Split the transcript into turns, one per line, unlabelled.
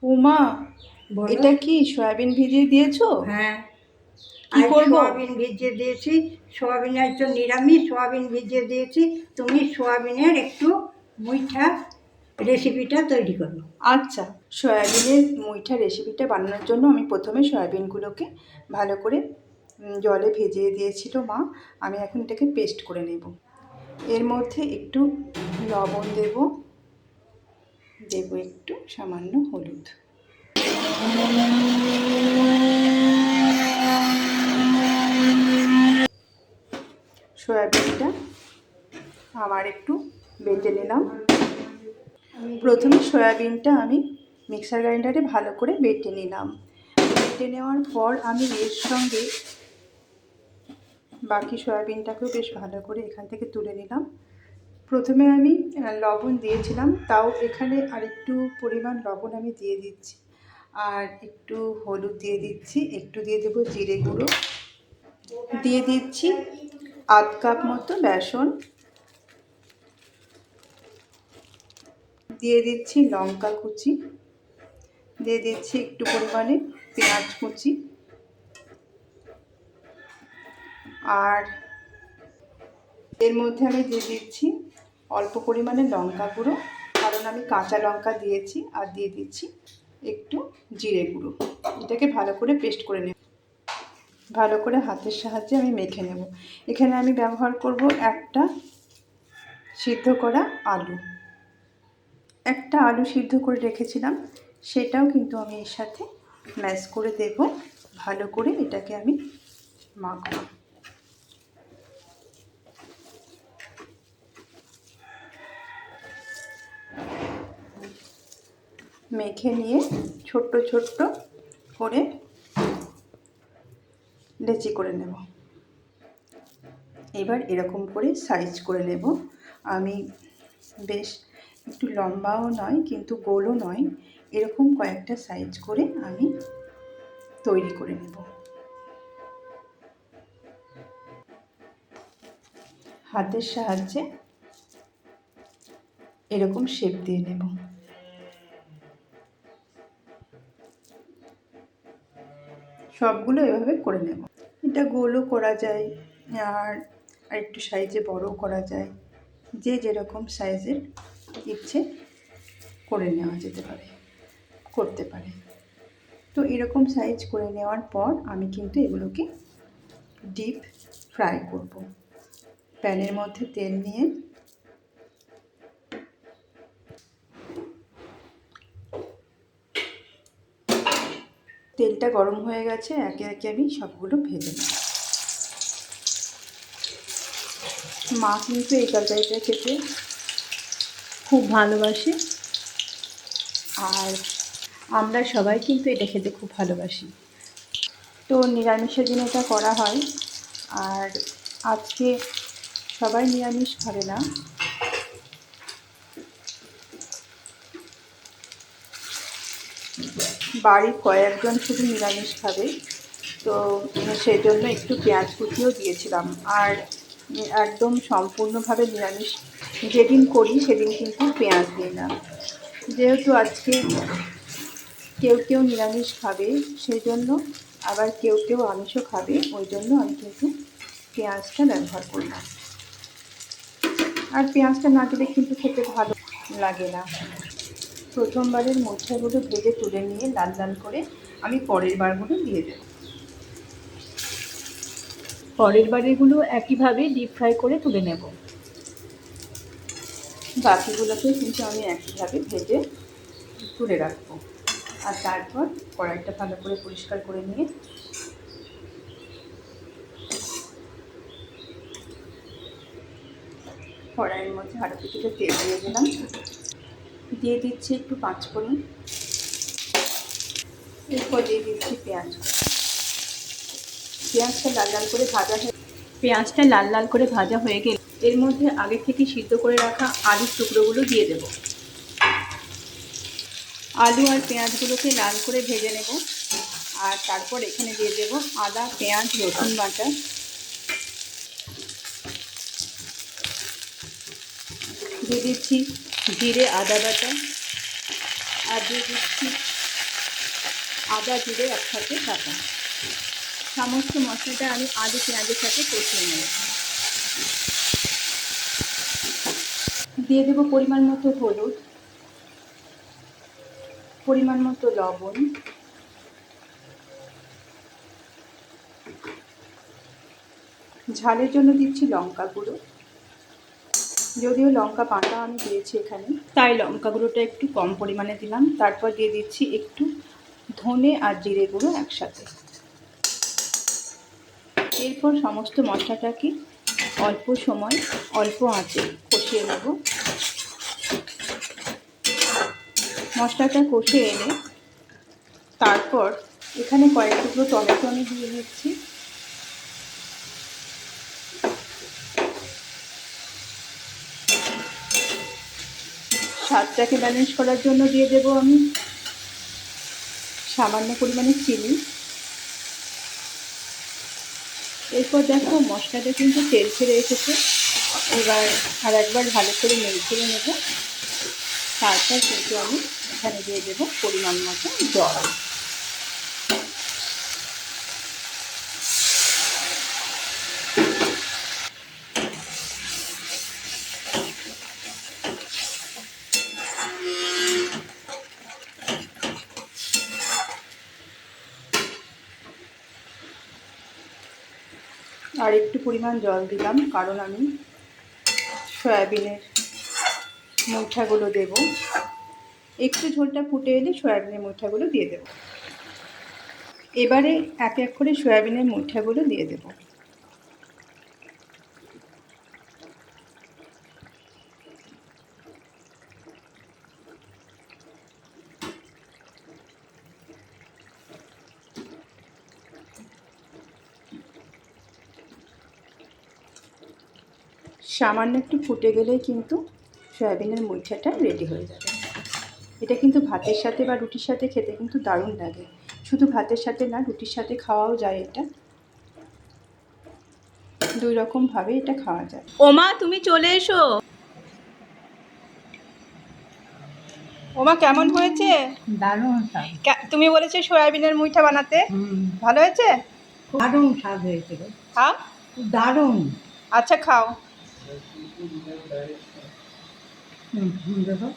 উমা,
বলো।
এটা কি সয়াবিন ভিজিয়ে দিয়েছো?
হ্যাঁ,
কি
আজ
করব?
সোয়াবিন ভিজিয়ে দিয়েছি। সোয়াবিন আজ তো নিরামিষ, সোয়াবিন ভিজিয়ে দিয়েছি। তুমি সোয়াবিনের একটু মুইঠা রেসিপিটা তৈরি করো।
আচ্ছা, সয়াবিনের মুইঠা রেসিপিটা বানানোর জন্য আমি প্রথমে সয়াবিনগুলোকে ভালো করে জলে ভিজিয়ে দিয়েছিল মা। আমি এখন এটাকে পেস্ট করে নেব। এর মধ্যে একটু লবণ দেব, দেব একটু সামান্য হলুদ। সয়াবিনটা আবার একটু বেটে নিলাম। প্রথমে সয়াবিনটা আমি মিক্সার গ্রাইন্ডারে ভালো করে বেটে নিলাম। বেটে নেওয়ার পর আমি এর সঙ্গে বাকি সয়াবিনটাকেও বেশ ভালো করে এখান থেকে তুলে নিলাম। প্রথমে আমি লবণ দিয়েছিলাম, তাও এখানে আরেকটু পরিমাণ লবণ আমি দিয়ে দিচ্ছি, আর একটু হলুদ দিয়ে দিচ্ছি, একটু দিয়ে দেবো জিরে গুঁড়ো, দিয়ে দিচ্ছি আধ কাপ মতো বেসন, দিয়ে দিচ্ছি লঙ্কা কুচি, দিয়ে দিচ্ছি একটু পরিমাণে পেঁয়াজ কুচি, আর এর মধ্যে আমি দিয়ে দিচ্ছি অল্প পরিমাণে লঙ্কা গুঁড়ো, কারণ আমি কাঁচা লঙ্কা দিয়েছি, আর দিয়ে দিচ্ছি একটু জিরে গুঁড়ো। এটাকে ভালো করে পেস্ট করে নেব। ভালো করে হাতের সাহায্যে আমি মেখে নেব। এখানে আমি ব্যবহার করব একটা সিদ্ধ করা আলু। একটা আলু সিদ্ধ করে রেখেছিলাম, সেটাও কিন্তু আমি এর সাথে ম্যাশ করে দেব। ভালো করে এটাকে আমি মাখব। মেখে নিয়ে ছোট্ট ছোট্ট করে লেচি করে নেব। এবার এরকম করে সাইজ করে নেব। আমি বেশ একটু লম্বাও নয় কিন্তু গোলও নয়, এরকম কয়েকটা সাইজ করে আমি তৈরি করে নেব। হাতের সাহায্যে এরকম শেপ দিয়ে নেব। সবগুলো এভাবে করে নেব। এটা গোলও করা যায়, আর একটু সাইজে বড়ও করা যায়, যে যেরকম সাইজের ইচ্ছে করে নেওয়া যেতে পারে, করতে পারে। তো এরকম সাইজ করে নেওয়ার পর আমি কিন্তু এগুলোকে ডিপ ফ্রাই করব। প্যানের মধ্যে তেল নিয়ে তেলটা গরম হয়ে গেছে, একে একে আমি সবগুলো ভেজে নেব। মা কিন্তু এই তরকারিটা খেতে খুব ভালোবাসে, আর আমরা সবাই কিন্তু এটা খেতে খুব ভালোবাসি। তো নিরামিষের দিন এটা করা হয়, আর আজকে সবাই নিরামিষ খাবে না, বাড়ির কয়েকজন শুধু নিরামিষ খাবে। তো সেই জন্য একটু পেঁয়াজ কুচিও দিয়েছিলাম। আর একদম সম্পূর্ণভাবে নিরামিষ যেদিন করি সেদিন কিন্তু পেঁয়াজ দিই না, যেহেতু আজকে কেউ কেউ নিরামিষ খাবে সেই জন্য, আবার কেউ কেউ আমিষও খাবে, ওই জন্য আমি কিন্তু পেঁয়াজটা ব্যবহার করলাম। আর পেঁয়াজটা না দিলে কিন্তু খেতে ভালো লাগে না। প্রথমবারের মোচাগুলো ভেজে তুলে নিয়ে লাল লাল করে আমি পরের বারগুলো দিয়ে দেব। পরের বারেরগুলো একইভাবে ডিপ ফ্রাই করে তুলে নেব। বাকিগুলোকে কিন্তু আমি একইভাবে ভেজে তুলে রাখবো। আর তারপর কড়াইটা ভালো করে পরিষ্কার করে নিয়ে কড়াইয়ের মধ্যে আরও কিছুটা তেল দিয়ে দিলাম, দিয়ে দিচ্ছি একটু পাঁচফোড়ন, এরপর দিয়ে দিচ্ছি পেঁয়াজ। পেঁয়াজটা লাল লাল করে ভাজা হয়ে গেলে এর মধ্যে আগে থেকে সিদ্ধ করে রাখা আলুর টুকরোগুলো দিয়ে দেব। আলু আর পেঁয়াজগুলোকে লাল করে ভেজে নেব, আর তারপর এখানে দিয়ে দেব আদা পেঁয়াজ রসুন বাটা, দিয়ে দিচ্ছি জিরে আদা বাটা, আর দিয়ে দিচ্ছি আদা জিরে একসাথে বাটা। সমস্ত মশলাটা আমি আলু পেঁয়াজের সাথে কষিয়ে নেব। দিয়ে দেবো পরিমাণ মতো হলুদ, পরিমাণ মতো লবণ, ঝালের জন্য দিচ্ছি লঙ্কা গুঁড়ো, যদিও লঙ্কা বাটা আমি দিয়েছি এখানে, তাই লঙ্কা গুঁড়োটা একটু কম পরিমাণে দিলাম। তারপর দিয়ে দিচ্ছি একটু ধনে আর জিরে গুঁড়ো একসাথে। এরপর সমস্ত মশলাটাকে অল্প সময় অল্প আঁচে কষিয়ে নেব। মশলাটা কষে এনে তারপর এখানে কয়েক টুকরো টমেটো আমি দিয়ে দিচ্ছি। স্বাদটাকে ব্যালেন্স করার জন্য দিয়ে দেব আমি সামান্য পরিমাণে চিনি। এরপর দেখো মশলাটা কিন্তু তেল ছেড়ে এসেছে। এবার আর একবার ভালো করে নেড়ে ছেড়ে নেব। তারপর কিন্তু আমি এখানে দিয়ে দেবো পরিমাণ মতো জল। আর একটু পরিমাণ জল দিলাম, কারণ আমি সয়াবিনের মুঠাগুলো দেব। একটু ঝোলটা ফুটে এলে সয়াবিনের মুঠাগুলো দিয়ে দেব। এবারে এক এক করে সয়াবিনের মুঠাগুলো দিয়ে দেব। সামান্য একটু ফুটে গেলেই কিন্তু সয়াবিনের মুঠাটা রেডি হয়ে যাবে। এটা কিন্তু ভাতের সাথে বা রুটির সাথে খেতে কিন্তু দারুণ লাগে। শুধু ভাতের সাথে না, রুটির সাথে খাওয়াও যায়। এটা দুই রকমভাবে এটা খাওয়া যায়। ওমা তুমি চলে এসো। ওমা কেমন হয়েছে?
দারুণ স্বাদ।
তুমি বলেছো সয়াবিনের মুইঠা বানাতে, ভালো হয়েছে?
দারুণ স্বাদ হয়েছে গো।
হ্যাঁ
দারুণ।
আচ্ছা খাও।
দেখো